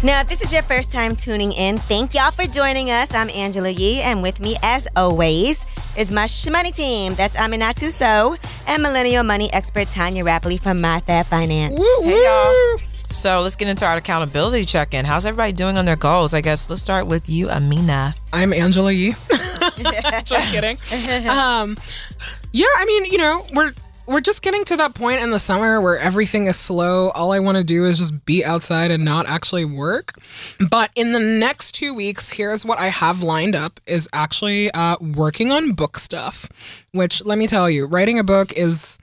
Now, if this is your first time tuning in, thank y'all for joining us. I'm Angela Yee, and with me, as always, is my shmoney team. That's Aminatu So and millennial money expert Tanya Rapley from My Fab Finance. Woo, hey, y'all. So let's get into our accountability check-in. How's everybody doing on their goals? I guess let's start with you, Amina. I'm Angela Yee. Just kidding. Yeah, I mean, you know, we're just getting to that point in the summer where everything is slow. All I want to do is just be outside and not actually work. But in the next 2 weeks, here's what I have lined up is actually working on book stuff, which let me tell you, writing a book is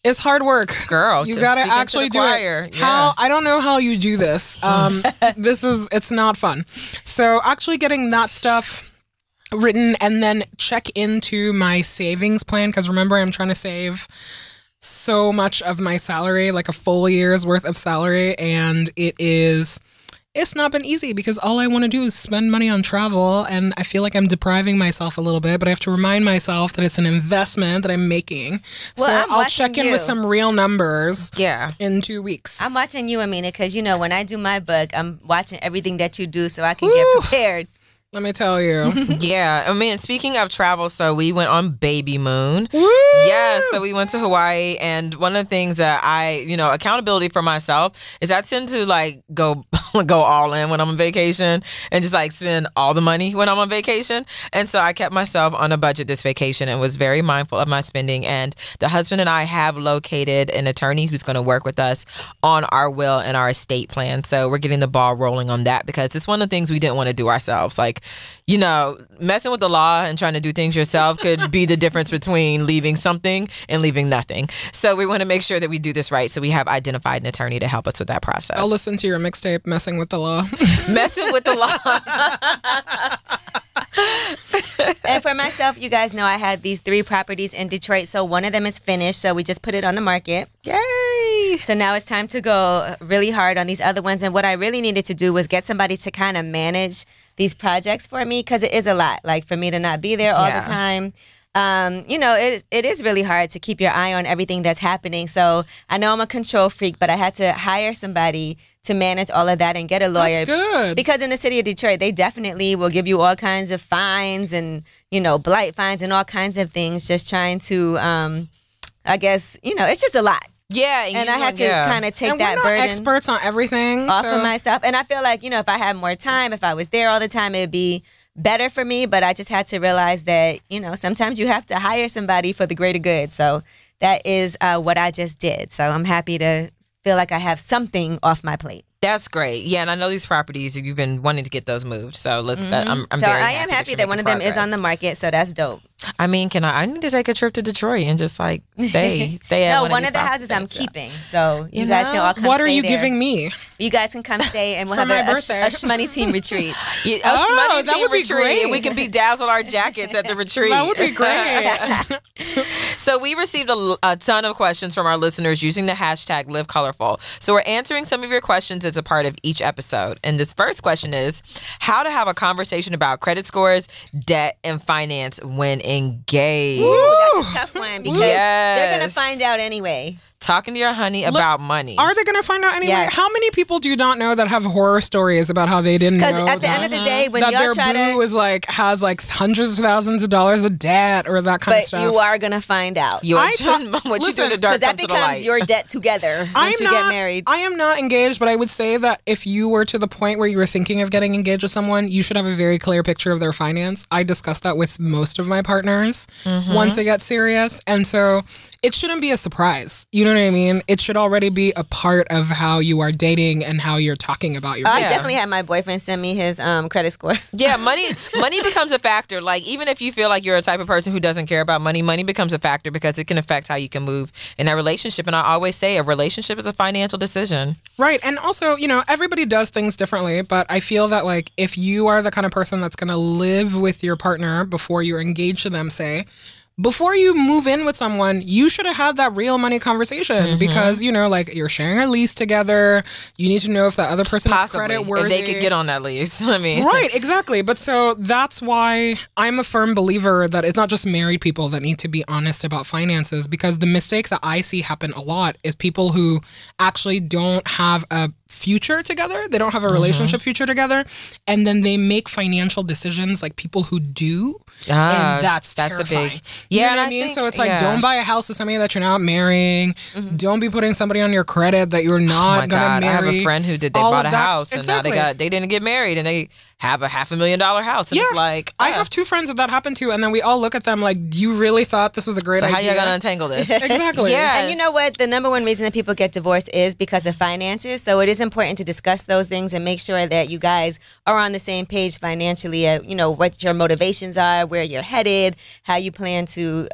hard work. Girl, you got to actually do it. Yeah. I don't know how you do this. It's not fun. So actually getting that stuff written and then check into my savings plan, because remember, I'm trying to save so much of my salary, like a full year's worth of salary, and it's not been easy because all I want to do is spend money on travel, and I feel like I'm depriving myself a little bit, but I have to remind myself that it's an investment that I'm making. Well, so I'll check in with some real numbers in 2 weeks. I'm watching you, Amina, because, you know, when I do my book, I'm watching everything that you do so I can get prepared. Let me tell you. Yeah. I mean, speaking of travel, so we went on Baby Moon. Woo! Yeah. So we went to Hawaii. And one of the things that accountability for myself is I tend to like go all in when I'm on vacation and just like spend all the money when I'm on vacation. And so I kept myself on a budget this vacation and was very mindful of my spending. And the husband and I have located an attorney who's going to work with us on our will and our estate plan. So we're getting the ball rolling on that because it's one of the things we didn't want to do ourselves. Like, you know, messing with the law and trying to do things yourself could be the difference between leaving something and leaving nothing. So we want to make sure that we do this right. So we have identified an attorney to help us with that process. I'll listen to your mixtape, Messing with the Law. Messing with the law. And for myself, you guys know I had these 3 properties in Detroit. So one of them is finished. So we just put it on the market. Yay! So now it's time to go really hard on these other ones. And what I really needed to do was get somebody to kind of manage these projects for me, because it is a lot. Like for me to not be there all the time. It is really hard to keep your eye on everything that's happening. So I know I'm a control freak, but I had to hire somebody to manage all of that and get a lawyer. That's good. Because in the city of Detroit, they definitely will give you all kinds of fines and, blight fines and all kinds of things, just trying to, I guess, it's just a lot. Yeah. And I had to kind of take that we're not burden experts on everything off of myself. And I feel like, if I had more time, if I was there all the time, it would be better for me. But I just had to realize that, sometimes you have to hire somebody for the greater good. So that is what I just did. So I'm happy to feel like I have something off my plate. That's great. Yeah, and I know these properties, you've been wanting to get those moved. So I'm so very I am happy that one of them is on the market. So that's dope. I mean, I need to take a trip to Detroit and just like stay at one of the houses I'm keeping. So you guys can all come What are stay you there. giving me? You guys can come stay and we'll For have my a birthday. shmoney team retreat. Shmoney that team would be retreat. great. And we can bedazzle our jackets at the retreat. That would be great. So we received a ton of questions from our listeners using the hashtag #LiveColorful. So we're answering some of your questions as a part of each episode. And this first question is how to have a conversation about credit scores, debt, and finance when engaged. Ooh, that's a tough one because they're going to find out anyway. Talking to your honey about money. Are they going to find out anyway? Yes. How many people do you not know that have horror stories about how they didn't know Because at the end of the day, when that y'all their try boo has hundreds of thousands of dollars of debt or that kind of stuff? But you are going to find out. what you do in the dark Because that comes to the becomes light. your debt together once you get married. I am not engaged, but I would say that if you were to the point where you were thinking of getting engaged with someone, you should have a very clear picture of their finance. I discuss that with most of my partners once they get serious. And so it shouldn't be a surprise. You know what I mean? It should already be a part of how you are dating and how you're talking about your I definitely had my boyfriend send me his credit score. Yeah, money becomes a factor. Like, even if you feel like you're a type of person who doesn't care about money becomes a factor because it can affect how you can move in that relationship. And I always say a relationship is a financial decision. Right. And also, everybody does things differently, but I feel that like if you are the kind of person that's going to live with your partner before you're engaged to them, say, before you move in with someone, you should have had that real money conversation because, you're sharing a lease together. You need to know if the other person is credit worthy. If they could get on that lease. Right, exactly. But so that's why I'm a firm believer that it's not just married people that need to be honest about finances, because the mistake that I see happen a lot is people who actually don't have a future together. They don't have a relationship future together. And then they make financial decisions like people who do. And that's terrifying. a big... You know what I mean? So it's like, don't buy a house with somebody that you're not marrying. Don't be putting somebody on your credit that you're not going to marry. I have a friend who did, they bought a house and now they didn't get married and they have a $500,000 house. And it's like... I have two friends that happened to, and then we all look at them like, you really thought this was a great idea? How you going to untangle this? Exactly. And you know what? The number one reason that people get divorced is because of finances. So it is important to discuss those things and make sure that you guys are on the same page financially. You know, what your motivations are, where you're headed, how you plan to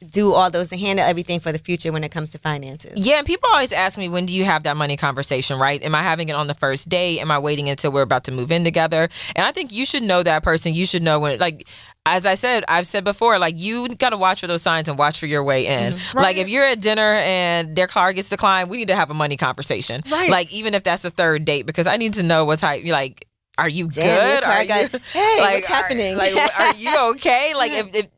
do all those, to handle everything for the future when it comes to finances. Yeah, and people always ask me, when do you have that money conversation, right? Am I having it on the first date? Am I waiting until we're about to move in together? And I think you should know that person. You should know when, like, as I've said before, like, you got to watch for those signs and watch for your way in. Right. Like, if you're at dinner and their car gets declined, we need to have a money conversation. Right. Like, even if that's a third date, because I need to know what type, like, are you good? Hey, like, what's happening? Are you okay? Like,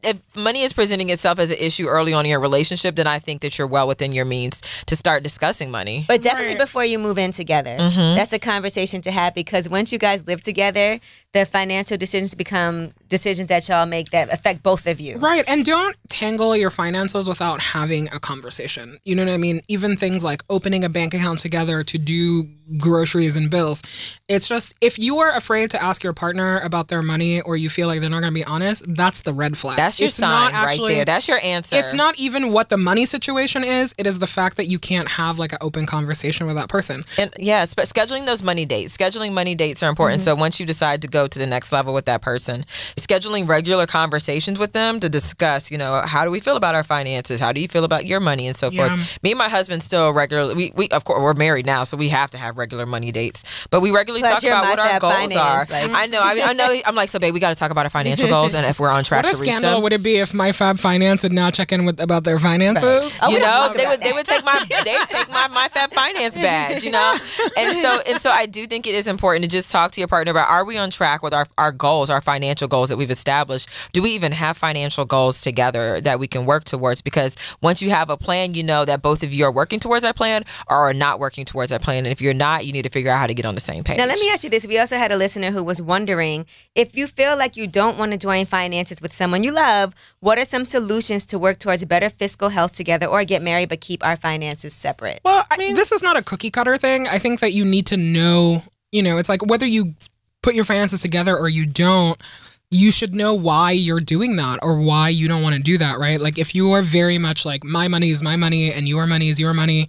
if money is presenting itself as an issue early on in your relationship, then I think that you're well within your means to start discussing money. But definitely before you move in together, that's a conversation to have, because once you guys live together, the financial decisions become decisions that y'all make that affect both of you. Right. And don't tangle your finances without having a conversation. You know what I mean? Even things like opening a bank account together to do groceries and bills. It's just, if you are afraid to ask your partner about their money, or you feel like they're not going to be honest, that's the red flag. That's your sign right there. That's your answer. It's not even what the money situation is. It is the fact that you can't have like an open conversation with that person. And yes, but scheduling those money dates. Scheduling money dates are important. So once you decide to go to the next level with that person, scheduling regular conversations with them to discuss, you know, how do we feel about our finances? How do you feel about your money and so forth? Me and my husband still regularly, we of course, we're married now, so we have to have regular money dates. But we regularly talk about what our goals are. Like, I know. I'm like, so babe, we got to talk about our financial goals and if we're on track to reach them. What a scandal would it be if my Fab Finance would now check in about their finances? Right. You know, they would take my Fab Finance badge, you know? And so I do think it is important to just talk to your partner about, are we on track with our goals, our financial goals that we've established? Do we even have financial goals together that we can work towards? Because once you have a plan, you know that both of you are working towards that plan or are not working towards that plan. And if you're not, you need to figure out how to get on the same page. Now, let me ask you this. We also had a listener who was wondering, if you feel like you don't want to join finances with someone you love, what are some solutions to work towards better fiscal health together, or get married but keep our finances separate? Well, I mean, this is not a cookie cutter thing. I think that you need to know, you know, it's like whether you put your finances together or you don't, you should know why you're doing that or why you don't want to do that, right? Like, if you are very much like, my money is my money and your money is your money,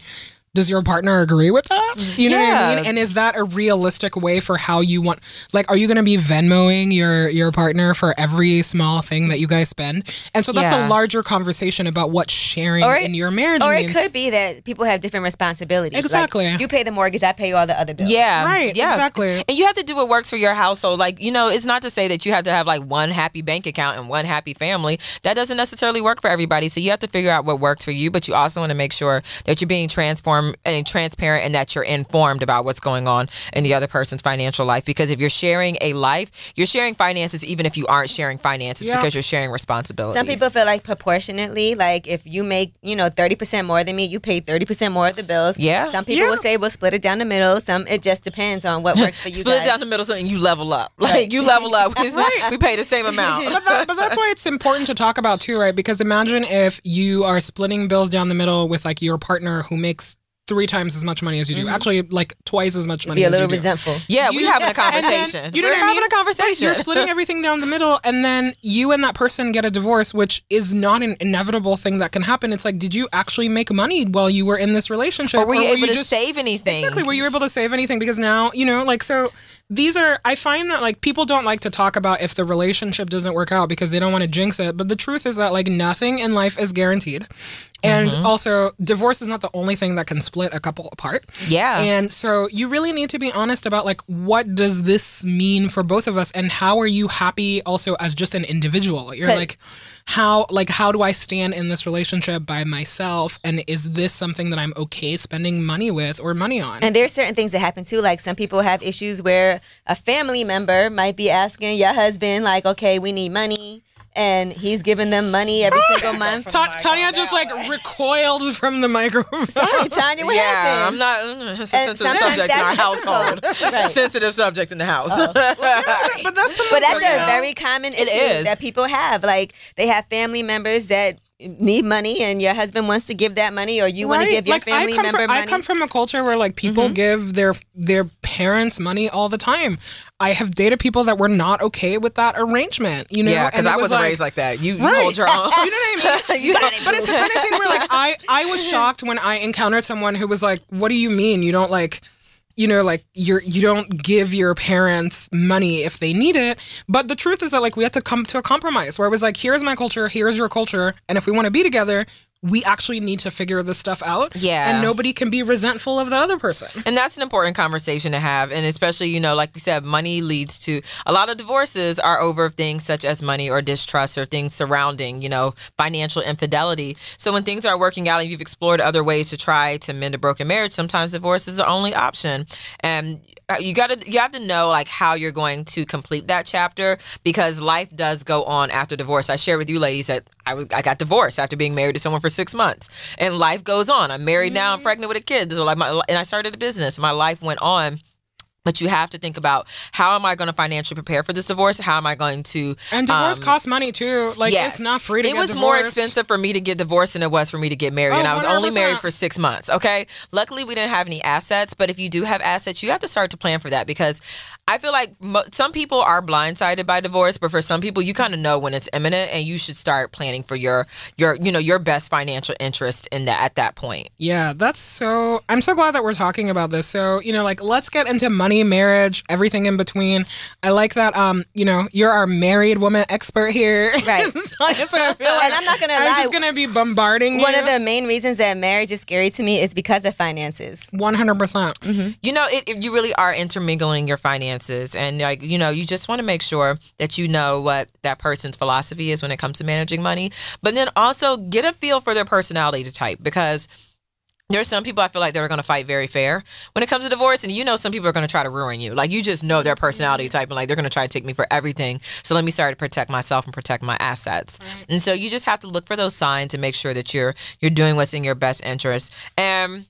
does your partner agree with that? You know what I mean? And is that a realistic way for how you want, like, are you going to be Venmoing your partner for every small thing that you guys spend? And so that's a larger conversation about what sharing in your marriage means. Or it could be that people have different responsibilities. Exactly. Like, you pay the mortgage, I pay all the other bills. Yeah. Right. Yeah. Exactly. And you have to do what works for your household. Like, you know, it's not to say that you have to have like one happy bank account and one happy family. That doesn't necessarily work for everybody. So you have to figure out what works for you, but you also want to make sure that you're being transparent and that you're informed about what's going on in the other person's financial life. Because if you're sharing a life, you're sharing finances even if you aren't sharing finances because you're sharing responsibilities. Some people feel like proportionately, like if you make, 30% more than me, you pay 30% more of the bills. Yeah. Some people will say we'll split it down the middle. It just depends on what works for you Split it down the middle and you level up. Like you level up because we pay the same amount. But that's why it's important to talk about too, right? Because imagine if you are splitting bills down the middle with like your partner who makes 3 times as much money as you do. Actually, like twice as much money as you do. Be a little resentful. Yeah, we're having a conversation. Then, you know what I mean? Having a conversation. You're splitting everything down the middle, and then you and that person get a divorce, which is not an inevitable thing that can happen. It's like, did you actually make money while you were in this relationship? Or were you able to save anything? Exactly. Were you able to save anything? Because now, so these are, I find that like people don't like to talk about if the relationship doesn't work out because they don't want to jinx it. But the truth is that like nothing in life is guaranteed. And also, divorce is not the only thing that can split a couple apart. Yeah. And so you really need to be honest about like, what does this mean for both of us? And how are you happy also as just an individual? You're like, how do I stand in this relationship by myself? And is this something that I'm okay spending money with or money on? And there's certain things that happen too. Like some people have issues where a family member might be asking your husband like, okay, we need money. and he's giving them money every single month. Tanya just like recoiled from the microphone. Sorry, Tanya, what happened? I'm not. It's a sensitive subject in our household. Right. Sensitive subject in the house. But that's a very common issue that people have. Like, they have family members that need money, and your husband wants to give that money, or you want to give your family member money. I come from a culture where like people give their parents money all the time. I have dated people that were not okay with that arrangement, you know? Yeah, because I wasn't raised like that. You hold your own. You know what I mean? But it's the kind of thing where like I was shocked when I encountered someone who was like, what do you mean you don't like, you know, like you don't give your parents money if they need it. But the truth is that like we had to come to a compromise where it was like, here's my culture, here's your culture. And if we want to be together, we actually need to figure this stuff out. Yeah. And nobody can be resentful of the other person. And that's an important conversation to have. And especially, you know, like we said, money leads to a lot of divorces are over things such as money or distrust or things surrounding, you know, financial infidelity. So when things aren't working out and you've explored other ways to try to mend a broken marriage, sometimes divorce is the only option. And you have to know like how you're going to complete that chapter, because life does go on after divorce. I shared with you ladies that I got divorced after being married to someone for 6 months, and life goes on. I'm married now. I'm pregnant with a kid. So like and I started a business. My life went on. But you have to think about, how am I going to financially prepare for this divorce? How am I going to... And divorce costs money too. Like, yes. It's not free to get divorced. It was more expensive for me to get divorced than it was for me to get married. And I was 100%. Only married for 6 months, okay? Luckily, we didn't have any assets. But if you do have assets, you have to start to plan for that, because I feel like some people are blindsided by divorce, but for some people, you kind of know when it's imminent, and you should start planning for your best financial interest in that at that point. Yeah, I'm so glad that we're talking about this. So, you know, like, let's get into money, marriage, everything in between. I like that, you know, you're our married woman expert here. Right. So I feel like and I'm not going to lie. I'm just going to be bombarding One of the main reasons that marriage is scary to me is because of finances. 100%. You know, you really are intermingling your finances. And, like, you know, you just want to make sure that you know what that person's philosophy is when it comes to managing money. But then also get a feel for their personality type, because there's some people I feel like they're going to fight very fair when it comes to divorce. And you know, some people are going to try to ruin you. Like, you just know their personality type, and like, they're going to try to take me for everything. So let me start to protect myself and protect my assets. Right. And so you just have to look for those signs and make sure that you're doing what's in your best interest. And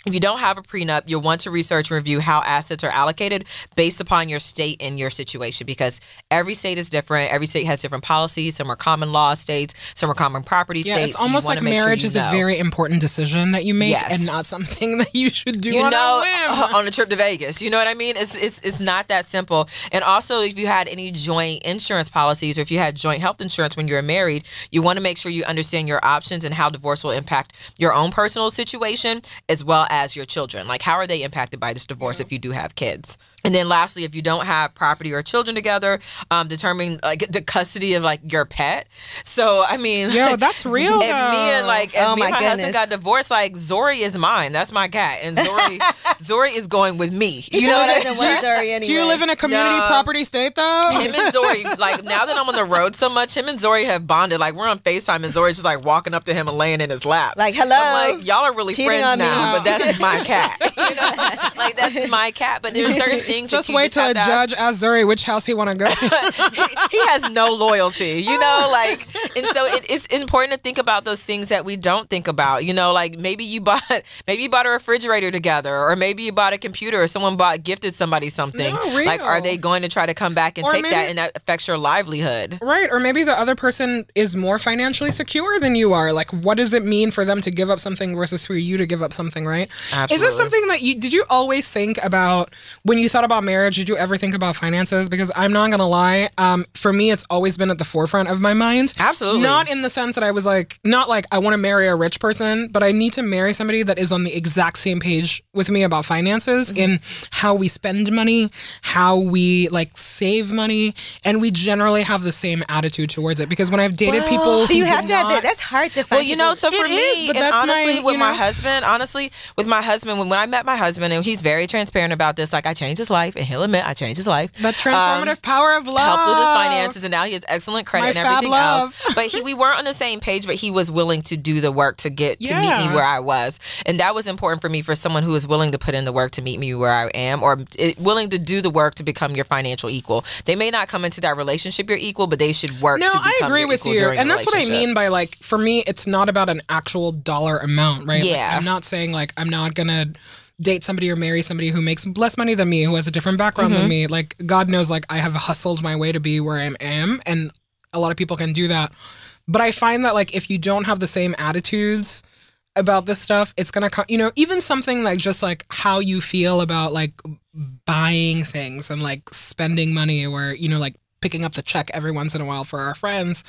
if you don't have a prenup, you'll want to research and review how assets are allocated based upon your state and your situation, because every state is different. Every state has different policies. Some are common law states. Some are common property states. Yeah, it's almost like marriage is a very important decision that you make, and not something that you should do on a whim. On a trip to Vegas. You know what I mean? It's not that simple. And also, if you had any joint insurance policies, or if you had joint health insurance when you were married, you want to make sure you understand your options and how divorce will impact your own personal situation as well as your children. Like, how are they impacted by this divorce if you do have kids? And then lastly, if you don't have property or children together, determine like the custody of like your pet. So I mean, yo, that's real. If me and my husband got divorced, like, Zori is mine. That's my cat, and Zori is going with me. You know what I mean? Do you live in a community property state though? Him and Zori, like, now that I'm on the road so much, him and Zori have bonded. Like, we're on FaceTime, and Zori's just like walking up to him and laying in his lap. Like, hello. I'm like, y'all are really friends now, but that's my cat. You know? Like, that's my cat. But there's certain things. Just wait till a judge asks Zuri which house he want to go to. He has no loyalty, you know, like, and so it's important to think about those things that we don't think about, you know, like maybe you bought a refrigerator together, or maybe you bought a computer, or someone gifted somebody something. No, like, are they going to try to come back and take that, and that affects your livelihood? Right. Or maybe the other person is more financially secure than you are. Like, what does it mean for them to give up something versus for you to give up something, right? Absolutely. Is this something that did you always think about when you thought about marriage? Did you ever think about finances? Because I'm not gonna lie, for me, it's always been at the forefront of my mind. Absolutely. Not in the sense that I was like, not like I want to marry a rich person, but I need to marry somebody that is on the exact same page with me about finances, in how we spend money, how we like save money, and we generally have the same attitude towards it. Because when I've dated people, so you have to have that's hard to find. Well, you know, so for me, and honestly, with my husband, when I met my husband, and he's very transparent about this, like, I changed his his life, and he'll admit I changed his life. The transformative power of love. Helped with his finances, and now he has excellent credit and everything else. But we weren't on the same page, but he was willing to do the work to get to meet me where I was. And that was important for me, for someone who is willing to put in the work to meet me where I am, or willing to do the work to become your financial equal. They may not come into that relationship your equal, but they should work to become I agree your with equal you. during And the that's what I mean by, like, for me, it's not about an actual dollar amount, right? Yeah. Like, I'm not saying, like, I'm not going to date somebody or marry somebody who makes less money than me, who has a different background than me. Like, God knows, like, I have hustled my way to be where I am, and a lot of people can do that. But I find that, like, if you don't have the same attitudes about this stuff, it's gonna come, even something like just like how you feel about like buying things and like spending money, or like picking up the check every once in a while for our friends.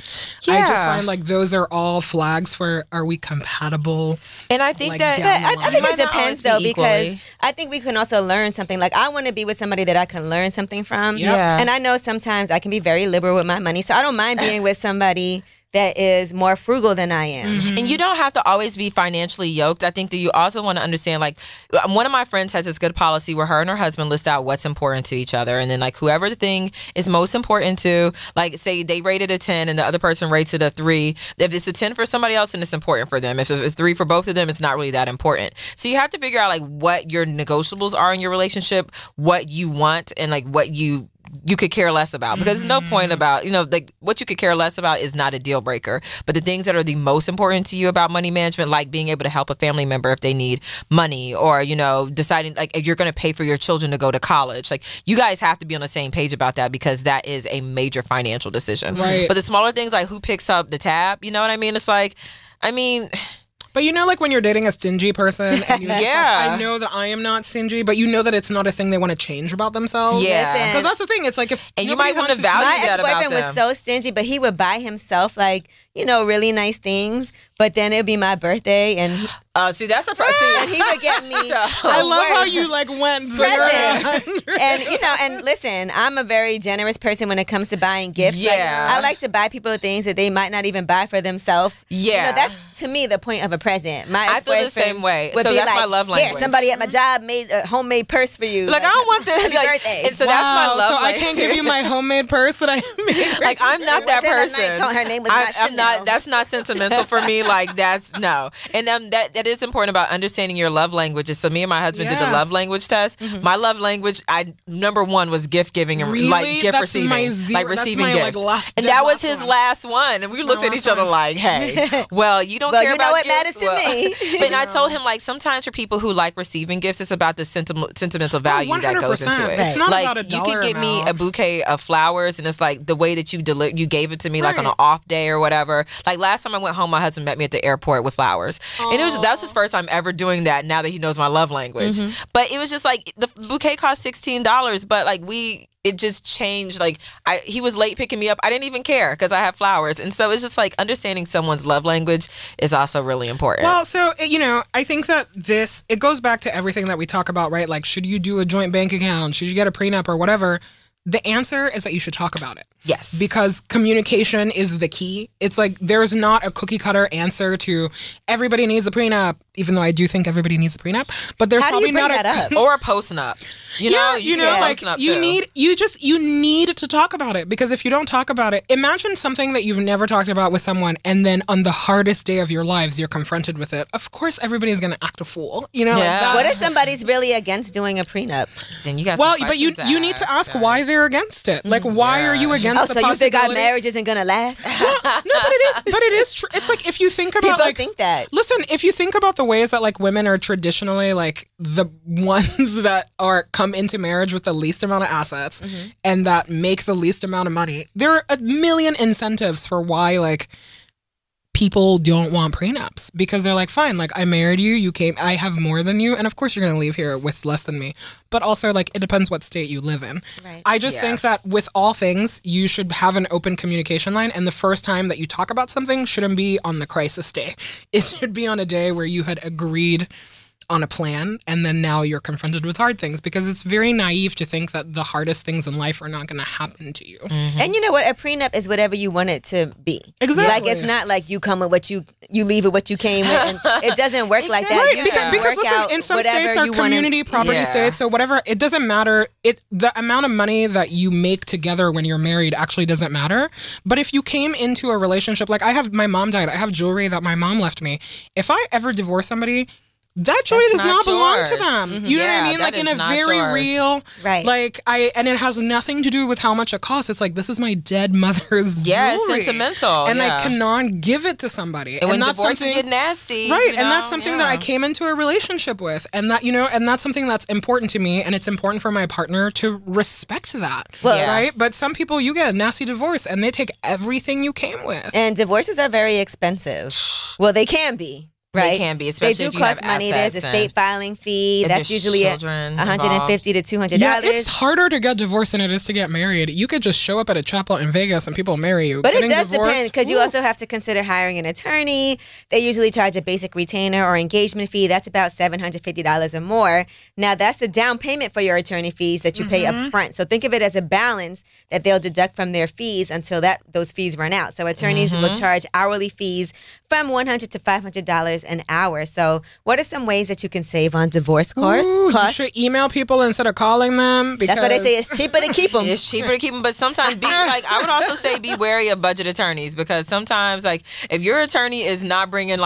I just find like those are all flags for, are we compatible? And I think like, that I think it depends though, equally. because I think we can also learn something. Like, I want to be with somebody that I can learn something from. Yeah. And I know sometimes I can be very liberal with my money, so I don't mind being with somebody that is more frugal than I am. And you don't have to always be financially yoked. I think that you also want to understand, like, one of my friends has this good policy where her and her husband list out what's important to each other. And then, like, whoever the thing is most important to, like, say they rated a 10 and the other person rates it a 3. If it's a 10 for somebody else, then it's important for them. If it's 3 for both of them, it's not really that important. So you have to figure out, like, what your negotiables are in your relationship, what you want, and, like, what you could care less about, because there's no point about, like, what you could care less about is not a deal breaker. But the things that are the most important to you about money management, like being able to help a family member if they need money, or, deciding like if you're going to pay for your children to go to college, like, you guys have to be on the same page about that, because that is a major financial decision. Right. But the smaller things, like who picks up the tab, you know what I mean? It's like, But like when you're dating a stingy person, and you're yeah, like, I know that I am not stingy, but you know that it's not a thing they want to change about themselves. Yeah, because that's the thing. It's like, if and you might want to value my that about them. ex-boyfriend was so stingy, but he would buy himself like really nice things. But then it'd be my birthday, and see, that's a process. and he would get me. I love how you like went presents. And and listen, I'm a very generous person when it comes to buying gifts. Yeah, like, I like to buy people things that they might not even buy for themselves. Yeah, that's to me the point of a present. My I feel the same way. So that's my love language. Here, somebody at my job made a homemade purse for you. Like I don't want this. Happy birthday. And so that's my love. So I can't give you my homemade purse that I made. Like I'm not that person. Her name was I'm not. That's not sentimental for me. Like that's no. And that is important about understanding your love languages. So me and my husband did the love language test. Mm-hmm. My love language, number 1 was gift giving and like gift receiving, like receiving gifts. Like, and that was his last one. And we looked at each other like, hey, well, you don't care about gifts. Well, you know what matters to me. But I told him, like, sometimes for people who like receiving gifts, it's about the sentimental value that goes into it. It's not like about a dollar you could give me amount. a bouquet of flowers, and it's like the way that you gave it to me, like on an off day or whatever. Like last time I went home, my husband met me at the airport with flowers. Aww. And that was his first time ever doing that, now that he knows my love language. Mm-hmm. But it was just like the bouquet cost $16, but like it just changed. Like he was late picking me up. I didn't even care because I have flowers. And so it's just like understanding someone's love language is also really important. Well, so, I think that it goes back to everything that we talk about, right? Like, should you do a joint bank account? Should you get a prenup or whatever? The answer is that you should talk about it. Yes. Because communication is the key. It's like there's not a cookie cutter answer to everybody needs a prenup, even though I do think everybody needs a prenup. But there's probably not that up? Or a post-nup. You need to talk about it, because if you don't talk about it, imagine something that you've never talked about with someone, and then on the hardest day of your lives, you're confronted with it. Of course, everybody's going to act a fool. What if somebody's really against doing a prenup? Then you got but you need to ask why they're against it. Like, why are you against the possibility? So you think our marriage isn't going to last? Well, no, but it is true. It's like, if you think about, people think that. Listen, if you think about the ways that like women are traditionally like the ones that come into marriage with the least amount of assets and that make the least amount of money, there are a million incentives for why like people don't want prenups, because they're like, fine, like I married you, you came, I have more than you, and of course you're going to leave here with less than me. But also, like, it depends what state you live in. Right. I just think that with all things, you should have an open communication line, and the first time that you talk about something shouldn't be on the crisis day. It should be on a day where you had agreed on a plan, and then now you're confronted with hard things, because it's very naive to think that the hardest things in life are not going to happen to you. And you know what? A prenup is whatever you want it to be. Exactly. Like, it's not like you come with what you leave with what you came with. And it doesn't work like that. Right, You because can listen, work out in some whatever states are you wanna- community property states, so whatever, it doesn't matter. The amount of money that you make together when you're married actually doesn't matter. But if you came into a relationship, like my mom died, I have jewelry that my mom left me. If I ever divorce somebody, that jewelry does not belong to them. You know what I mean? Like, in a very real, like, and it has nothing to do with how much it costs. It's like, this is my dead mother's jewelry. It's sentimental. And I cannot give it to somebody. And when divorces get nasty. Right, and that's something that I came into a relationship with. And that, and that's something that's important to me, and it's important for my partner to respect that. Right? But some people, you get a nasty divorce, and they take everything you came with. And divorces are very expensive. Well, they can be. Right? They can be, especially if you have assets. They do cost money. There's a state filing fee. If That's usually $150 to $200. Yeah, it's harder to get divorced than it is to get married. You could just show up at a chapel in Vegas and people marry you. But it does depend, because you also have to consider hiring an attorney. They usually charge a basic retainer or engagement fee. That's about $750 or more. Now, that's the down payment for your attorney fees that you pay up front. So think of it as a balance that they'll deduct from their fees until those fees run out. So attorneys will charge hourly fees from $100 to $500 an hour. So what are some ways that you can save on divorce costs? You should email people instead of calling them. That's why they say it's cheaper to keep them. It's cheaper to keep them, but sometimes I would also say be wary of budget attorneys, because sometimes, like, if your attorney is not bringing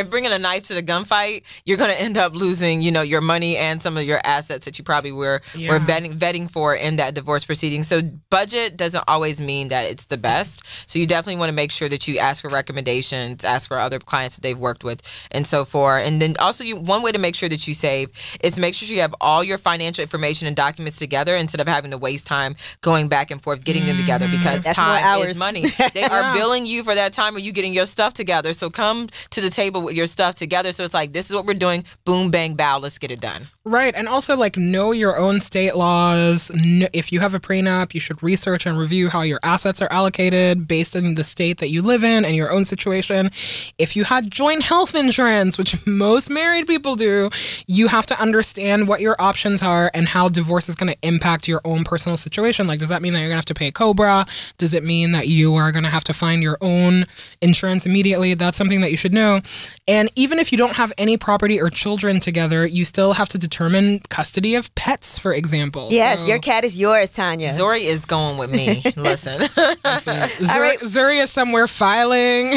bringing a knife to the gunfight, you're going to end up losing, your money and some of your assets that you probably were vetting for in that divorce proceeding. So budget doesn't always mean that it's the best. So you definitely want to make sure that you ask for recommendations, ask for other clients that they've worked with, and so forth. And then also, one way to make sure that you save is to make sure you have all your financial information and documents together instead of having to waste time going back and forth getting them together, because that's time is money. They are billing you for that time, or you getting your stuff together. So come to the table with your stuff together. So it's like, this is what we're doing. Boom, bang, bow. Let's get it done. Right. And also, like, know your own state laws. If you have a prenup, you should research and review how your assets are allocated based on the state that you live in and your own situation. If you had joint health insurance, which most married people do, you have to understand what your options are and how divorce is going to impact your own personal situation. Like, does that mean that you're going to have to pay COBRA? Does it mean that you are going to have to find your own insurance immediately? That's something that you should know. And even if you don't have any property or children together, you still have to determine custody of pets, for example. Yes, your cat is yours, Tanya. Zori is going with me. Listen. Zuri is somewhere filing.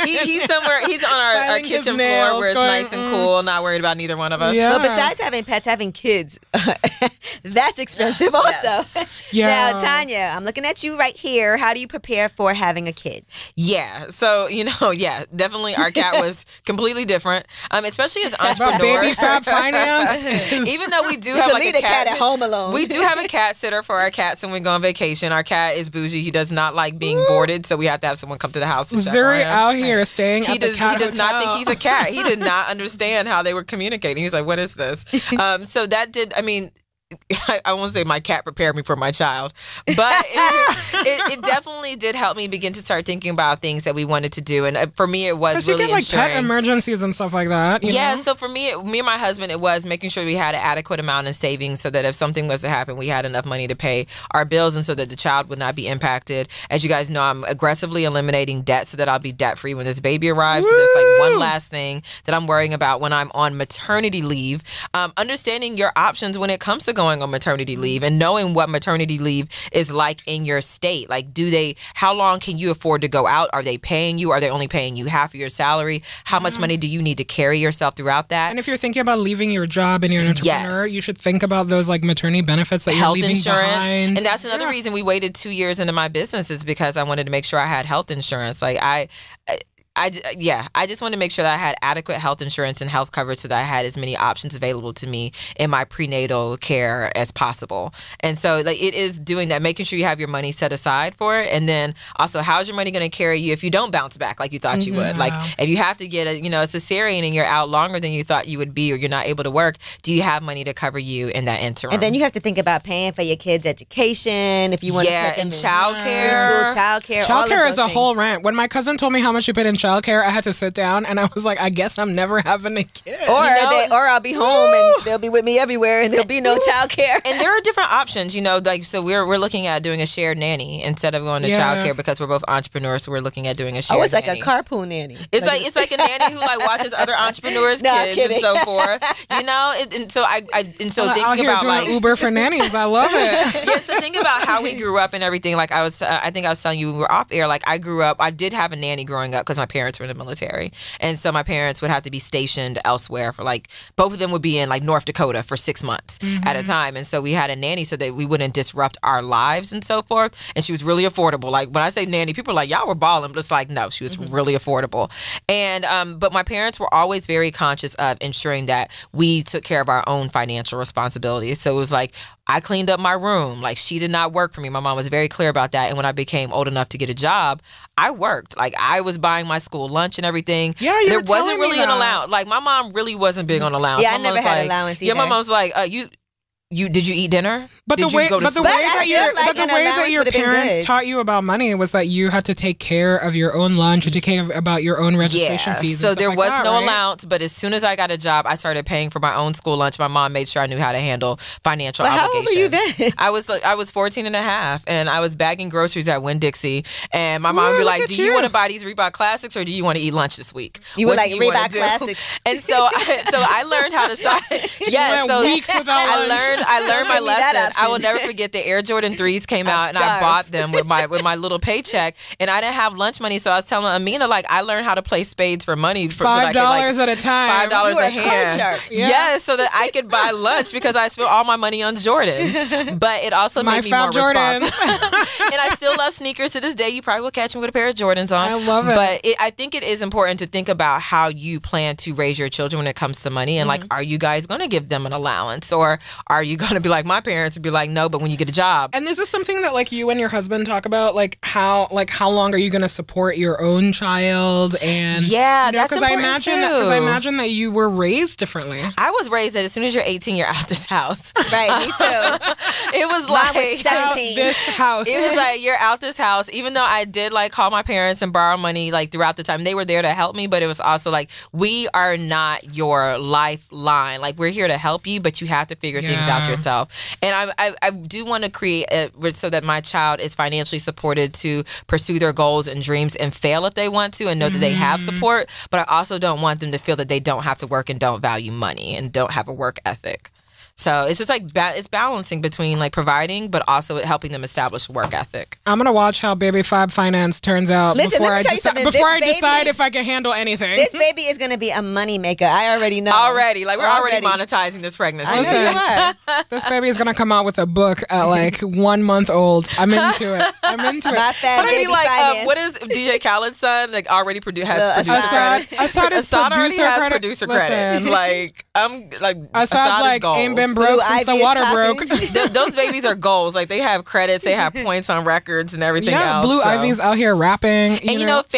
He's somewhere. He's on our kitchen floor where it's nice and cool, not worried about neither one of us. Yeah. So besides having pets, having kids, that's expensive also. Yes. Yeah. Now, Tanya, I'm looking at you right here. How do you prepare for having a kid? Yeah. So, definitely our cat was completely different, especially as entrepreneurs. Baby fab finance. Even though we do have like a cat at home alone. We do have a cat sitter for our cats when we go on vacation. Our cat is bougie. He does not like being boarded, so we have to have someone come to the house to check on him. Out here staying at the cat He does not hotel. think he's a cat. He did not understand how they were communicating. He's like, what is this? So that did, I won't say my cat prepared me for my child, but it definitely did help me begin to start thinking about things that we wanted to do. And for me, it was really you get pet emergencies and stuff like that. You know? So for me and my husband, it was making sure we had an adequate amount in savings so that if something was to happen, we had enough money to pay our bills and so that the child would not be impacted. As you guys know, I'm aggressively eliminating debt so that I'll be debt free when this baby arrives. So there's like one last thing that I'm worrying about when I'm on maternity leave. Understanding your options when it comes to going on maternity leave and knowing what maternity leave is like in your state. Like, how long can you afford to go out? Are they paying you? Are they only paying you half of your salary? How much money do you need to carry yourself throughout that? And if you're thinking about leaving your job and you're an entrepreneur, you should think about those like maternity benefits that you're leaving insurance. Behind. And that's another reason we waited 2 years into my business, is because I wanted to make sure I had health insurance. Like I just wanted to make sure that I had adequate health insurance and health coverage so that I had as many options available to me in my prenatal care as possible. And so it is doing that, making sure you have your money set aside for it. And then also, how's your money going to carry you if you don't bounce back like you thought you would? Like if you have to get a cesarean and you're out longer than you thought you would be, or you're not able to work, do you have money to cover you in that interim? And then you have to think about paying for your kids' education if you want to put them in childcare. Childcare is a whole rant. When my cousin told me how much she paid in childcare, I had to sit down and I was like, I guess I'm never having a kid. Or I'll be home and they'll be with me everywhere and there'll be no childcare. And there are different options, like, so we're looking at doing a shared nanny instead of going to childcare because we're both entrepreneurs. So we're looking at doing a shared nanny. It's like a carpool nanny. It's like a nanny who like watches other entrepreneurs' kids and so forth. And so thinking about like Uber for nannies. I love it. Yeah, so think about how we grew up and everything. Like I think I was telling you when we were off air, like I grew up, I did have a nanny growing up because my parents were in the military. And so my parents would have to be stationed elsewhere for like, both of them would be in like North Dakota for 6 months at a time. And so we had a nanny so that we wouldn't disrupt our lives and so forth. And she was really affordable. Like when I say nanny, people are like, y'all were balling, but it's like, no, she was really affordable. And, but my parents were always very conscious of ensuring that we took care of our own financial responsibilities. So it was like, I cleaned up my room. Like she did not work for me. My mom was very clear about that. And when I became old enough to get a job, I worked. Like I was buying my school lunch and everything. Yeah, there wasn't really an allowance. Like my mom really wasn't big on allowance. Yeah, I never had allowance either. Yeah, my mom was like, did you eat dinner? But the way that your parents taught you about money was that you had to take care of your own lunch, and take care about your own registration fees. So there was no allowance, but as soon as I got a job, I started paying for my own school lunch. My mom made sure I knew how to handle financial obligations. How old were you then? I was 14 and a half, and I was bagging groceries at Winn-Dixie, and my mom would be like, do you want to buy these Reebok Classics or do you want to eat lunch this week? You were like, Reebok Classics. And so I learned how to weeks without lunch. I learned my lesson. I will never forget the Air Jordan 3s came out and I bought them with my little paycheck, and I didn't have lunch money, so I was telling Amina like I learned how to play spades for money for $5 at a time. $5 a hand. Yes, so that I could buy lunch because I spent all my money on Jordans. But it also made me more responsible. And I still love sneakers to this day. You probably will catch me with a pair of Jordans on. I love it. But I think it is important to think about how you plan to raise your children when it comes to money, and like, are you guys going to give them an allowance, or are you going to be like my parents and be like, no, but when you get a job. And this is something that like you and your husband talk about, like how long are you going to support your own child? And that's important because I imagine that you were raised differently. I was raised that as soon as you're 18, you're out this house. Right, me too. It was like 17. This house. It was like, you're out this house. Even though I did like call my parents and borrow money like throughout the time, they were there to help me, but it was also like, we are not your lifeline. Like we're here to help you, but you have to figure things out yourself. And I do want to create so that my child is financially supported to pursue their goals and dreams and fail if they want to, and know that they have support. But I also don't want them to feel that they don't have to work and don't value money and don't have a work ethic. So it's just like it's balancing between like providing, but also helping them establish work ethic. I'm gonna watch how Baby Fab Finance turns out before I decide if I can handle anything. This baby is gonna be a money maker. I already know. Like we're already monetizing this pregnancy. This baby is gonna come out with a book at like 1 month old. I'm into it. My fat baby like finance. what is DJ Khaled's son like already has producer credits? Assad already has producer credits. Like I'm like Assad's like ain't been broke since the water broke. Those babies are goals. Like they have credits, they have points on records and everything else. Blue Ivy's out here rapping, and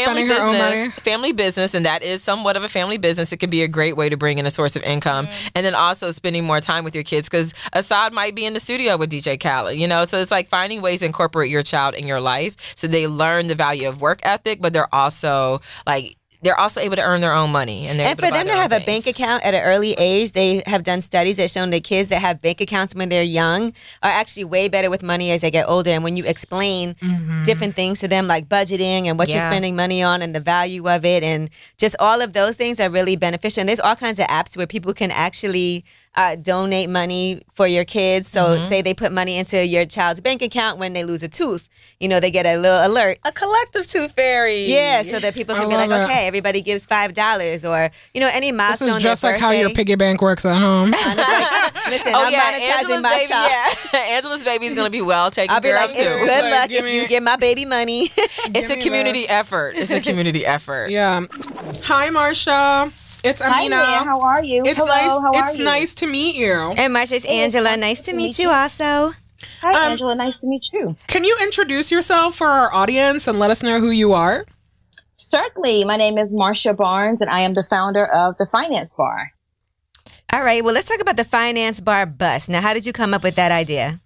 family business, and that is somewhat of a family business. It could be a great way to bring in a source of income, and then also spending more time with your kids, because Assad might be in the studio with DJ Khaled, so it's like finding ways to incorporate your child in your life so they learn the value of work ethic, but they're also able to earn their own money. And for them to have a bank account at an early age, they have done studies that show that kids that have bank accounts when they're young are actually way better with money as they get older. And when you explain different things to them, like budgeting and what you're spending money on and the value of it, and just all of those things are really beneficial. And there's all kinds of apps where people can actually donate money for your kids. So say they put money into your child's bank account when they lose a tooth. They get a little alert. A collective tooth fairy. Yeah, so that people can be like, okay, everybody gives $5, or any milestone. This is just like how your piggy bank works at home. Listen, I'm monetizing my child. Angela's baby is gonna be well taken I'll be care like, of too. it's good luck if you give my baby money. It's a community effort. It's a community effort. Yeah. Hi, Marsha. It's Amina. Hi, man. How are you? Hello. It's nice to meet you. And Marsha's Angela. Nice to meet you also. Hi, Angela. Nice to meet you. Can you introduce yourself for our audience and let us know who you are? Certainly. My name is Marsha Barnes, and I am the founder of the Finance Bar. All right. Well, let's talk about the Finance Bar bus. Now, how did you come up with that idea?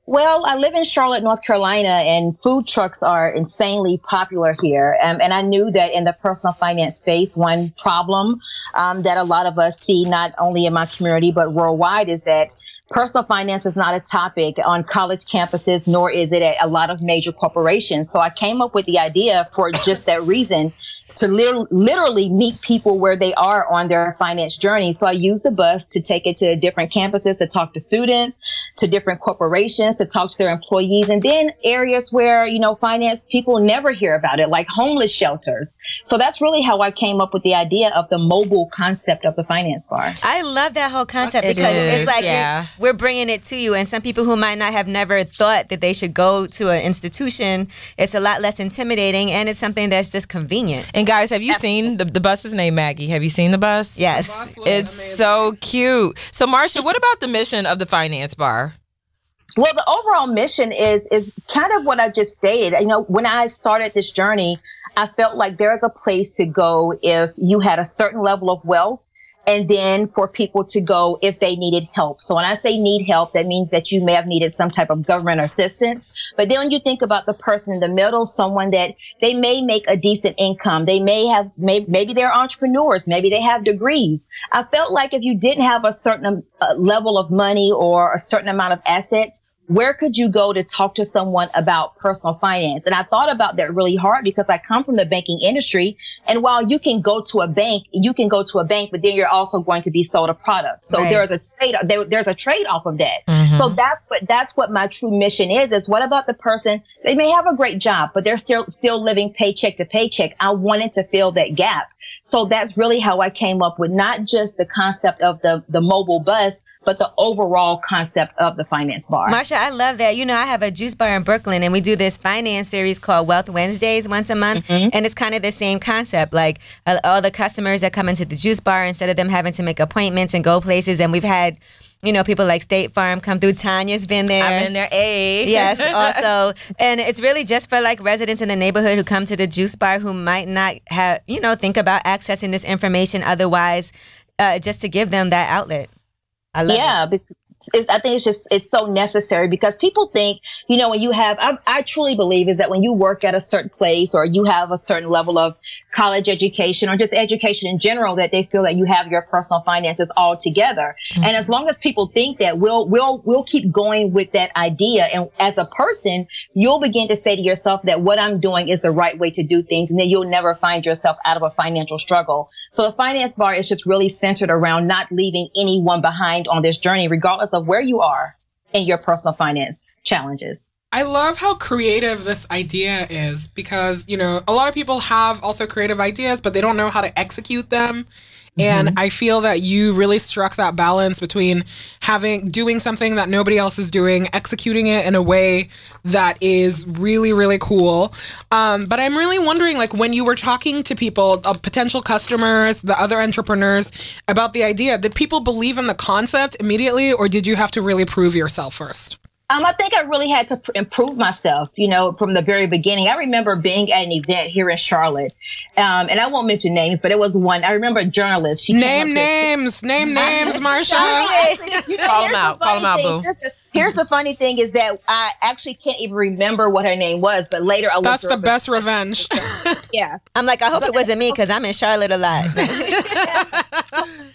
Well, I live in Charlotte, North Carolina, and food trucks are insanely popular here. And I knew that in the personal finance space, one problem that a lot of us see, not only in my community, but worldwide, is that personal finance is not a topic on college campuses, nor is it at a lot of major corporations. So I came up with the idea for just that reason, to literally meet people where they are on their finance journey. So I use the bus to take it to different campuses, to talk to students, to different corporations, to talk to their employees, and then areas where, finance people never hear about it, like homeless shelters. So that's really how I came up with the idea of the mobile concept of the finance bar. I love that whole concept because it's like we're bringing it to you. And some people who might not have never thought that they should go to an institution, it's a lot less intimidating, and it's something that's just convenient. And guys, have you seen the bus is named Maggie? Have you seen the bus? Yes. It's amazing. So cute. So Marsha, what about the mission of the finance bar? Well, the overall mission is kind of what I just stated. When I started this journey, I felt like there's a place to go if you had a certain level of wealth, and then for people to go if they needed help. So when I say need help, that means that you may have needed some type of government assistance. But then when you think about the person in the middle, someone that they may make a decent income, they may have, maybe they're entrepreneurs, maybe they have degrees. I felt like if you didn't have a certain level of money or a certain amount of assets, where could you go to talk to someone about personal finance? And I thought about that really hard because I come from the banking industry. And while you can go to a bank, but then you're also going to be sold a product. So there's a trade off of that. Mm-hmm. So that's what my true mission is what about the person? They may have a great job, but they're still living paycheck to paycheck. I wanted to fill that gap. So that's really how I came up with not just the concept of the mobile bus, but the overall concept of the finance bar. Marsha, I love that. I have a juice bar in Brooklyn, and we do this finance series called Wealth Wednesdays once a month. Mm-hmm. And it's kind of the same concept. Like all the customers that come into the juice bar, instead of them having to make appointments and go places, and we've had people like State Farm come through. Tanya's been there. I've been there. Yes, also. And it's really just for like residents in the neighborhood who come to the juice bar who might not have, think about accessing this information otherwise, just to give them that outlet. I love it. I think it's so necessary because people think, when you have, I truly believe is that when you work at a certain place or you have a certain level of college education or just education in general, that they feel that you have your personal finances all together. Mm-hmm. And as long as people think that, we'll keep going with that idea. And as a person, you'll begin to say to yourself that what I'm doing is the right way to do things. And then you'll never find yourself out of a financial struggle. So the finance bar is just really centered around not leaving anyone behind on this journey, regardless of where you are in your personal finance challenges. I love how creative this idea is because, a lot of people have also creative ideas, but they don't know how to execute them. And I feel that you really struck that balance between doing something that nobody else is doing, executing it in a way that is really, really cool. But I'm really wondering, like, when you were talking to people, potential customers, the other entrepreneurs about the idea, did people believe in the concept immediately, or did you have to really prove yourself first? I think I really had to improve myself, from the very beginning. I remember being at an event here in Charlotte, and I won't mention names, but it was one. I remember a journalist. Name names, Marsha. Call them out, boo. Here's the funny thing is that I actually can't even remember what her name was, but later I looked her up. That's the best revenge. Yeah. I'm like, I hope it wasn't me because I'm in Charlotte a lot.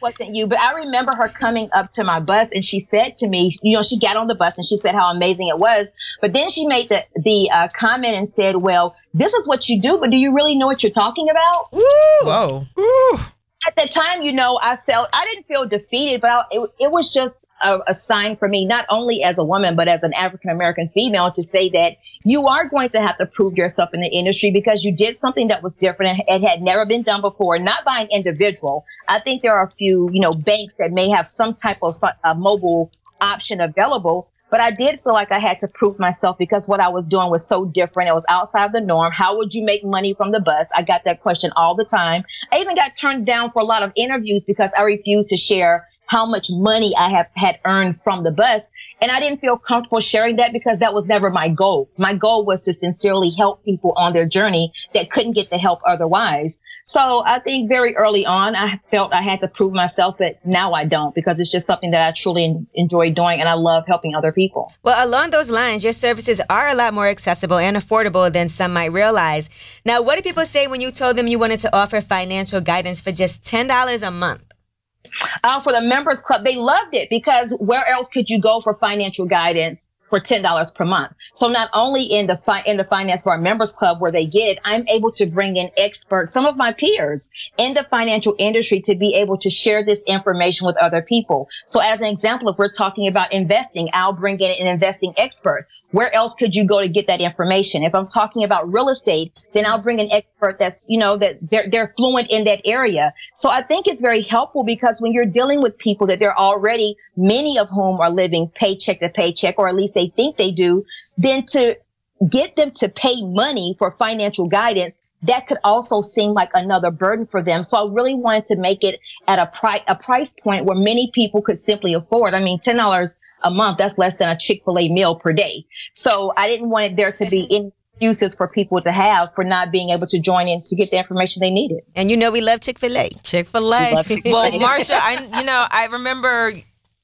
Wasn't you, but I remember her coming up to my bus and she said to me, she got on the bus and she said how amazing it was. But then she made the comment and said, well, this is what you do, but do you really know what you're talking about? Woo! Whoa. Woo! At that time, I didn't feel defeated, but it was just a sign for me, not only as a woman, but as an African-American female, to say that you are going to have to prove yourself in the industry because you did something that was different and had never been done before, not by an individual. I think there are a few, banks that may have some type of mobile option available. But I did feel like I had to prove myself because what I was doing was so different. It was outside of the norm. How would you make money from the bus? I got that question all the time. I even got turned down for a lot of interviews because I refused to share how much money I had earned from the bus. And I didn't feel comfortable sharing that because that was never my goal. My goal was to sincerely help people on their journey that couldn't get the help otherwise. So I think very early on, I felt I had to prove myself, but now I don't, because it's just something that I truly enjoy doing, and I love helping other people. Well, along those lines, your services are a lot more accessible and affordable than some might realize. Now, what did people say when you told them you wanted to offer financial guidance for just $10 a month? For the members club, they loved it, because where else could you go for financial guidance for $10 per month? So not only in the Finance Bar Members Club where they get it, I'm able to bring in experts, some of my peers in the financial industry, to be able to share this information with other people. So as an example, if we're talking about investing, I'll bring in an investing expert. Where else could you go to get that information? If I'm talking about real estate, then I'll bring an expert that's, that they're fluent in that area. So I think it's very helpful, because when you're dealing with people that they're already, many of whom are living paycheck to paycheck, or at least they think they do, then to get them to pay money for financial guidance, that could also seem like another burden for them. So I really wanted to make it at a price point where many people could simply afford. I mean, $10 a month, that's less than a Chick-fil-A meal per day. So I didn't want there to be any excuses for people to have for not being able to join in to get the information they needed. And we love Chick-fil-A. Chick-fil-A. Well, Marsha, I remember,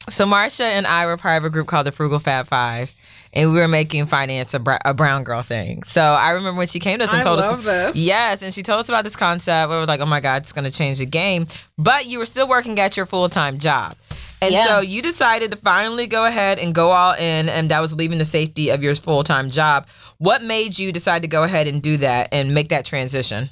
so Marsha and I were part of a group called the Frugal Fab Five, and we were making finance a brown girl thing. So I remember when she came to us and told us. This. Yes, and she told us about this concept. We were like, oh my God, it's going to change the game. But you were still working at your full-time job. And so you decided to finally go ahead and go all in, and that was leaving the safety of your full-time job. What made you decide to go ahead and do that and make that transition?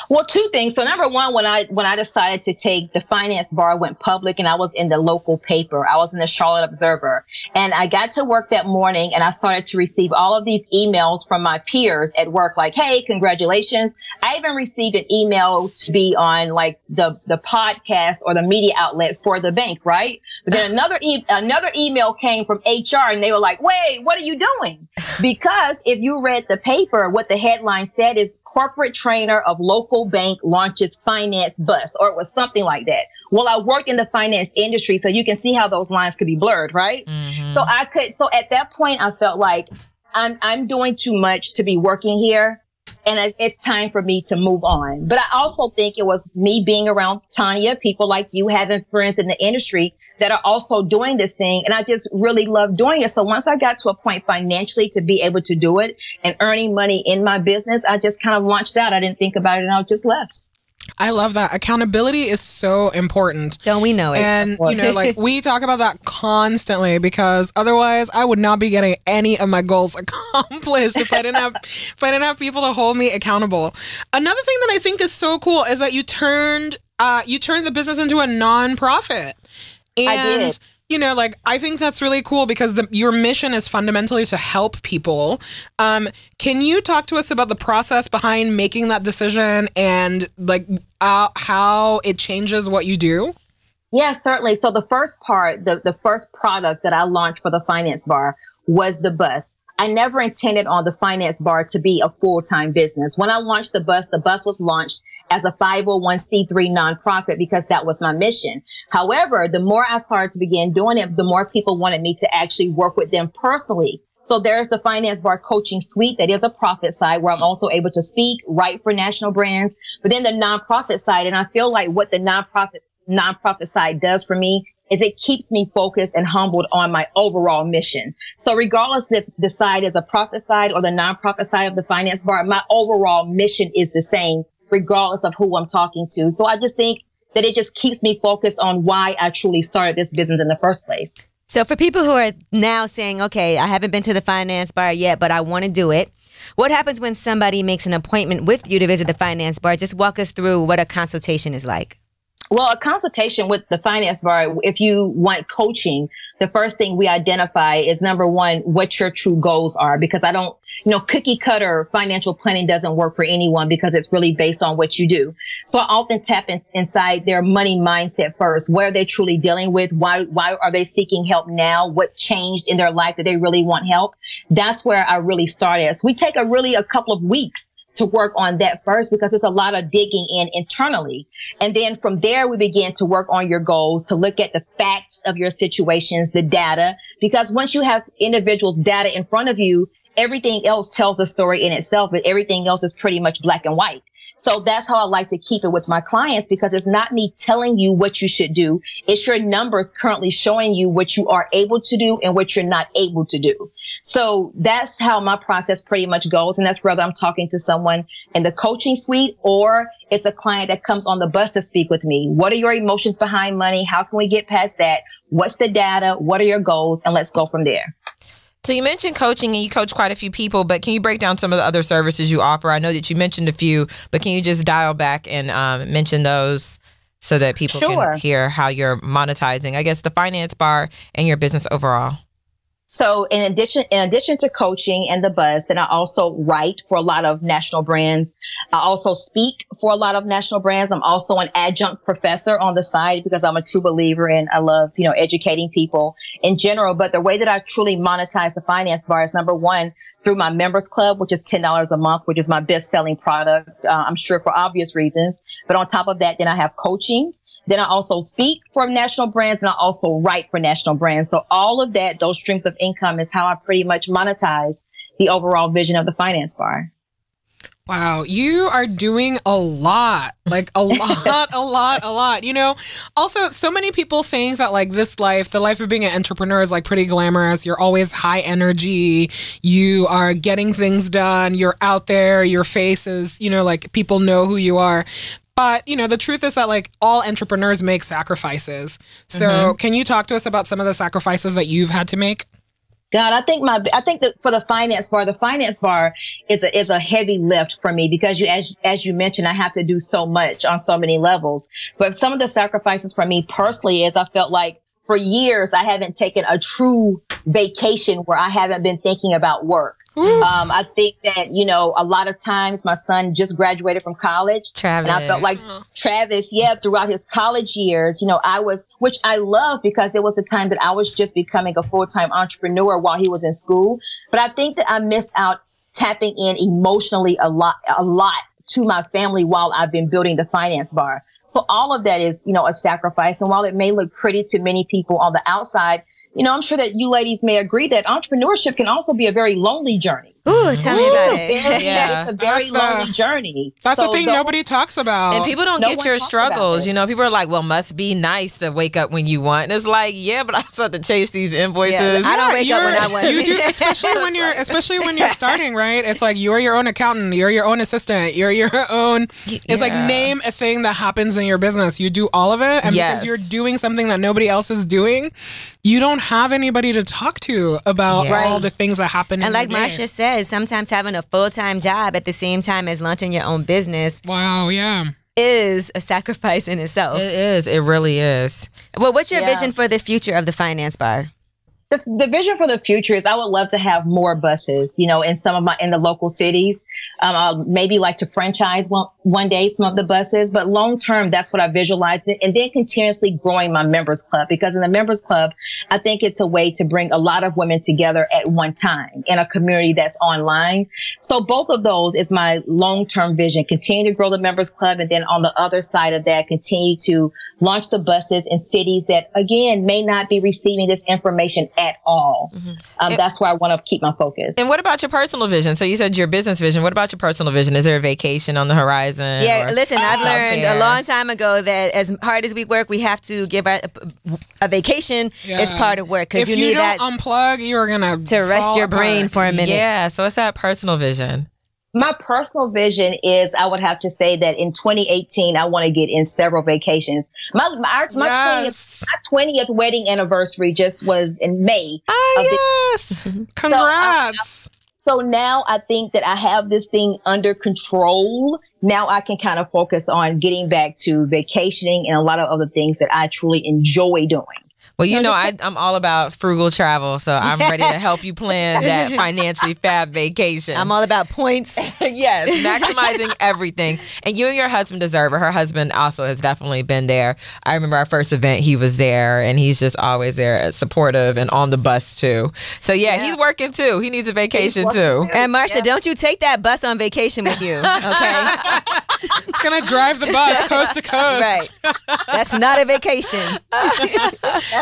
Well, two things. So number one, when I decided to take the Finance Bar, I went public, and I was in the local paper. I was in the Charlotte Observer, and I got to work that morning, and I started to receive all of these emails from my peers at work, like, hey, congratulations. I even received an email to be on like the podcast or the media outlet for the bank, right? But then another email came from HR, and they were like, wait, what are you doing? Because if you read the paper, what the headline said is, corporate trainer of local bank launches finance bus, or it was something like that. Well, I worked in the finance industry, so you can see how those lines could be blurred, right? Mm-hmm. So at that point, I felt like I'm doing too much to be working here, and it's time for me to move on. But I also think it was me being around Tanya, people like you, having friends in the industry that are also doing this thing. And I just really love doing it. So once I got to a point financially to be able to do it and earning money in my business, I just kind of launched out. I didn't think about it, and I just left. I love that. Accountability is so important. Don't we know it? And, we talk about that constantly, because otherwise I would not be getting any of my goals accomplished if I didn't have people to hold me accountable. Another thing that I think is so cool is that you turned the business into a nonprofit. And, I did. I think that's really cool, because your mission is fundamentally to help people. Can you talk to us about the process behind making that decision and how it changes what you do? Yeah, certainly. So the first part, the first product that I launched for the Finance Bar was the bus. I never intended on the Finance Bar to be a full-time business. When I launched the bus was launched as a 501c3 nonprofit, because that was my mission. However, the more I started to begin doing it, the more people wanted me to actually work with them personally. So there's the Finance Bar Coaching Suite. That is a profit side where I'm also able to speak, write for national brands, but then the nonprofit side. And I feel like what the nonprofit side does for me is it keeps me focused and humbled on my overall mission. So regardless if the side is a profit side or the nonprofit side of the Finance Bar, my overall mission is the same, regardless of who I'm talking to. So I just think that it just keeps me focused on why I truly started this business in the first place. So for people who are now saying, okay, I haven't been to the Finance Bar yet, but I want to do it, what happens when somebody makes an appointment with you to visit the Finance Bar? Just walk us through what a consultation is like. Well, a consultation with the Finance Bar, if you want coaching, the first thing we identify is, number one, what your true goals are, because I don't, cookie cutter financial planning doesn't work for anyone, because it's really based on what you do. So I often tap inside their money mindset first. What are they truly dealing with? Why are they seeking help now? What changed in their life that they really want help? That's where I really started. So we take a couple of weeks to work on that first, because it's a lot of digging in internally. And then from there, we begin to work on your goals, to look at the facts of your situations, the data, because once you have individuals' data in front of you, everything else tells a story in itself, but everything else is pretty much black and white. So that's how I like to keep it with my clients, because it's not me telling you what you should do. It's your numbers currently showing you what you are able to do and what you're not able to do. So that's how my process pretty much goes. And that's whether I'm talking to someone in the coaching suite or it's a client that comes on the bus to speak with me. What are your emotions behind money? How can we get past that? What's the data? What are your goals? And let's go from there. So you mentioned coaching and you coach quite a few people, but can you break down some of the other services you offer? I know that you mentioned a few, but can you just dial back and mention those so that people can hear how you're monetizing, I guess, the finance bar and your business overall? So in addition to coaching and the buzz, then I also write for a lot of national brands. I also speak for a lot of national brands. I'm also an adjunct professor on the side because I'm a true believer and I love, educating people in general. But the way that I truly monetize the finance bar is, number one, through my members club, which is $10 a month, which is my best selling product. I'm sure for obvious reasons. But on top of that, then I have coaching. Then I also speak for national brands and I also write for national brands. So all of that, those streams of income is how I pretty much monetize the overall vision of the finance bar. Wow, you are doing a lot, like a lot. Also, so many people think that like this life, the life of being an entrepreneur is like pretty glamorous. You're always high energy. You are getting things done. You're out there. Your face is, like people know who you are. But, the truth is that like all entrepreneurs make sacrifices. So can you talk to us about some of the sacrifices that you've had to make? God, I think that for the finance bar is a heavy lift for me because as you mentioned, I have to do so much on so many levels. But some of the sacrifices for me personally is I felt like for years, I haven't taken a true vacation where I haven't been thinking about work. I think that, a lot of times my son just graduated from college. Travis. And I felt like Travis, throughout his college years, which I love because it was a time that I was just becoming a full-time entrepreneur while he was in school. But I think that I missed out tapping in emotionally a lot to my family while I've been building the finance bar. So all of that is, a sacrifice. And while it may look pretty to many people on the outside, I'm sure that you ladies may agree that entrepreneurship can also be a very lonely journey. Ooh, tell me about it. It's a very lonely journey. That's the thing nobody talks about. And people don't get your struggles. People are like, well, must be nice to wake up when you want. And it's like, yeah, but I still have to chase these invoices. Yeah, I don't wake up when I want. You do, especially when you're starting, right? It's like you're your own accountant, you're your own assistant, you're your own. It's like name a thing that happens in your business. You do all of it, and because you're doing something that nobody else is doing, you don't have anybody to talk to about all the things that happen. And like Marsha said, sometimes having a full-time job at the same time as launching your own business is a sacrifice in itself. It is. It really is. Well, what's your vision for the future of the finance bar? The vision for the future is I would love to have more buses, in the local cities. I'll maybe like to franchise one day some of the buses, but long term, that's what I visualize. And then continuously growing my members club, because in the members club, I think it's a way to bring a lot of women together at one time in a community that's online. So both of those is my long term vision. Continue to grow the members club, and then on the other side of that, continue to launch the buses in cities that, again, may not be receiving this information at all. That's where I want to keep my focus. And what about your personal vision? So you said your business vision. What about your personal vision? Is there a vacation on the horizon? Yeah, listen, I've learned a long time ago that as hard as we work, we have to give a vacation as part of work. Because you need that. If you don't unplug, you're going to rest your brain for a minute. Yeah, so what's that personal vision? My personal vision is, I would have to say that in 2018, I want to get in several vacations. My 20th wedding anniversary just was in May. Congrats. So now I think that I have this thing under control. Now I can kind of focus on getting back to vacationing and a lot of other things that I truly enjoy doing. Well, you know, I'm all about frugal travel, so I'm ready to help you plan that financially fab vacation. I'm all about points. Yes, maximizing everything. And you and your husband deserve it. Her husband also has definitely been there. I remember our first event, he was there, and he's just always there, supportive and on the bus too. So yeah, he's working too. He needs a vacation too. And Marsha, don't you take that bus on vacation with you, okay? It's going to drive the bus coast to coast. Right. That's not a vacation.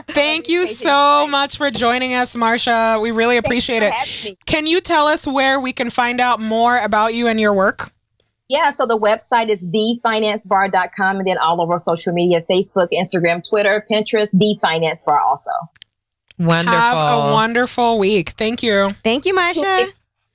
Thank you so much for joining us, Marsha. We really appreciate it. Can you tell us where we can find out more about you and your work? Yeah, so the website is thefinancebar.com, and then all over social media, Facebook, Instagram, Twitter, Pinterest, The Finance Bar also. Wonderful. Have a wonderful week. Thank you. Thank you, Marsha.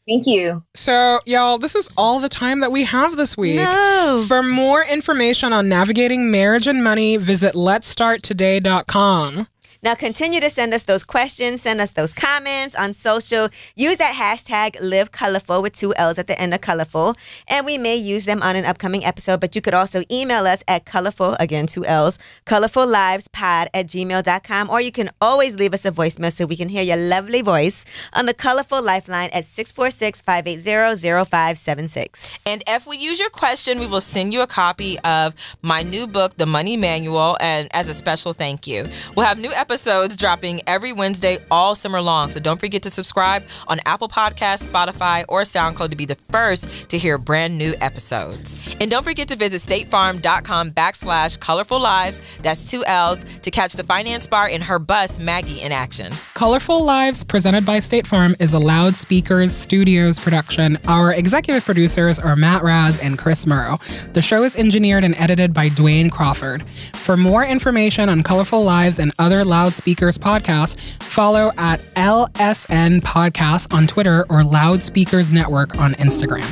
Thank you. So, y'all, this is all the time that we have this week. No. For more information on navigating marriage and money, visit letstarttoday.com. Now, continue to send us those questions, send us those comments on social. Use that hashtag Live Colorful with 2 L's at the end of colorful. And we may use them on an upcoming episode, but you could also email us at colorful, again, 2 L's, colorfullivespod@gmail.com. Or you can always leave us a voicemail so we can hear your lovely voice on the Colorful Lifeline at 646-580-0576. And if we use your question, we will send you a copy of my new book, The Money Manual, and as a special thank you. We'll have new episodes dropping every Wednesday all summer long. So don't forget to subscribe on Apple Podcasts, Spotify, or SoundCloud to be the first to hear brand new episodes. And don't forget to visit statefarm.com/colorful lives, that's 2 L's, to catch the finance bar in her bus, Maggie, in action. Colorful Lives, presented by State Farm, is a Loudspeakers Studios production. Our executive producers are Matt Raz and Chris Murrow. The show is engineered and edited by Dwayne Crawford. For more information on Colorful Lives and other Loudspeakers podcasts, follow at LSN Podcasts on Twitter or Loudspeakers Network on Instagram.